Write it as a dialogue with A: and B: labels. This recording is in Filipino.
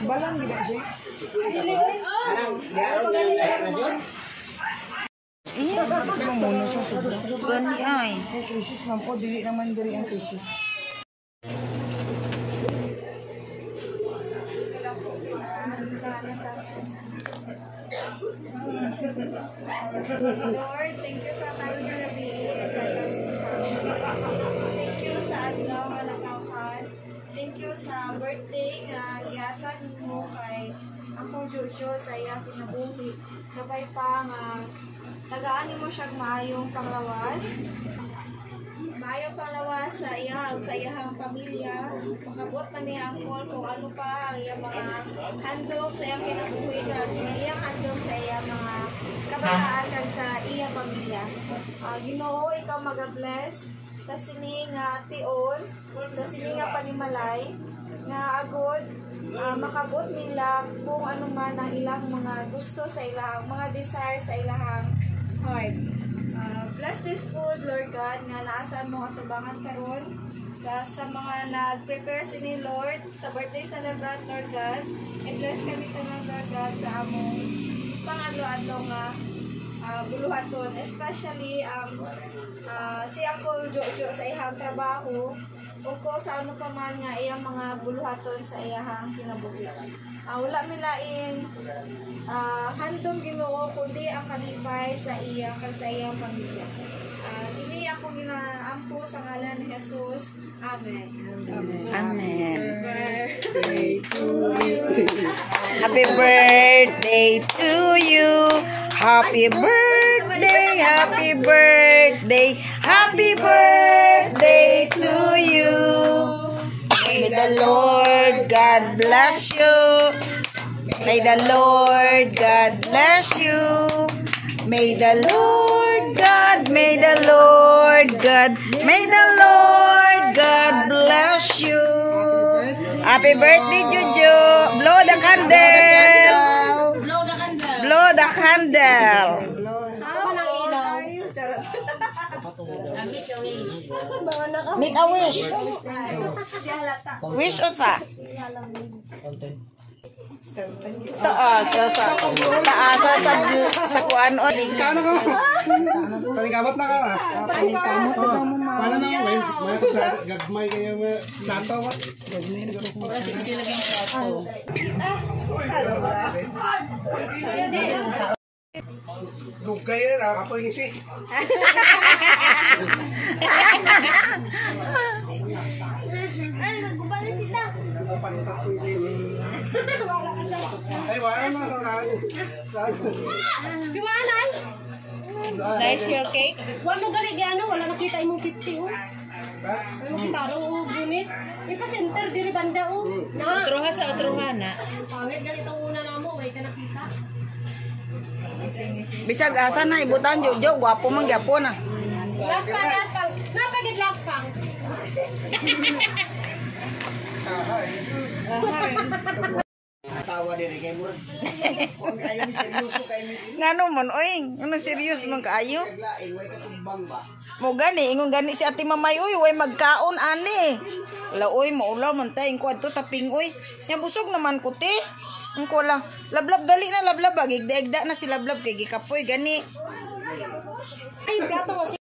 A: Balang gila siya. Ano muna sa sobra?
B: Gani ay.
A: Krisis man po, dili naman diri ang krisis.
C: Lord, thank you sa karong gabi. Thank you sa adlaw nga nakauhan. Thank you sa birthday nga gihatag mo kay akong Jojo sa iyang kinabuhi. Gabay pa nga tagaan mo siya maayong panglawas. Maayong panglawas sa iyang pamilya. Makabot man niya ang call kung ano pa ang iyang mga handog sa iyang kinabuhi kag iyang handog sa iyang mga kabataan kag sa iyang pamilya. Ginoo, ikaw mag-bless sa sini nga tion, sa sini nga panimalay nga agod makabot nila kung ano man ang ilang mga gusto sa ilang mga desire sa ilang heart. Bless this food, Lord God, nga naasan mo atubangan karon sa mga nag-prepare sini, Lord, sa birthday celebrant, Lord God. I-bless kami tanan, Lord God, sa among pangalo-adlaw nga buluhaton, especially si Uncle Jojo sa iyang trabaho o ko sa ano pa man nga iyang mga buluhaton sa iyang kinabuhi. Wala milain handom Ginoo kundi ang kalipay sa iyang pamilya. Dili ako ginaampo sa ngalan ni Jesus. Amen.
B: Amen.
C: Birthday to you.
B: Happy birthday to you. Happy birthday, happy birthday, happy birthday to you. May the Lord God bless you. May the Lord God bless you. May the Lord God, may the Lord God, may the Lord God bless you. Happy birthday, Jojo. Blow the candle. Blow the candle. Make a wish. Wish unsa? Taas sa kuan o.
D: Kano ka? Panigamot na ka.
A: Panikamot na mo ma.
D: Paano na may sa gagmay kayo nato wa.
A: Gagmay na ko.
B: Wala siksi lang yung plato.
D: Dugay na ako yung isi.
C: Ay, nagubalik kita.
D: Ay, wala na
C: Pimanay?
B: Nice your cake.
C: Wala mo gali ano, wala nakita imong 50 oh. Ano kita ro bunit. Ipa-center diri banda oh. Na.
B: Utroha sa utroha na.
C: Pangit gali tong una namo, way ka nakita.
B: Bisag asa na ibutan Jojo, gwapo man gyapon na.
C: Last pang. Napagid last pang.
D: tawa diri kay murag. Kung kayo ni seryoso kayo ni.
B: Ngano man oy, ano serious man kaayo?
D: Lain way katumbang ba.
B: Mo gani ingon gani si Ate Mamay oy, way magkaon ani. La oy maulaw man tay ko adto taping oy. Nya busog naman ko ti. Ang ko lang, lablab dali na lablab, gigdaigda na si lablab kay gikapoy gani.
C: Ay, plato mo.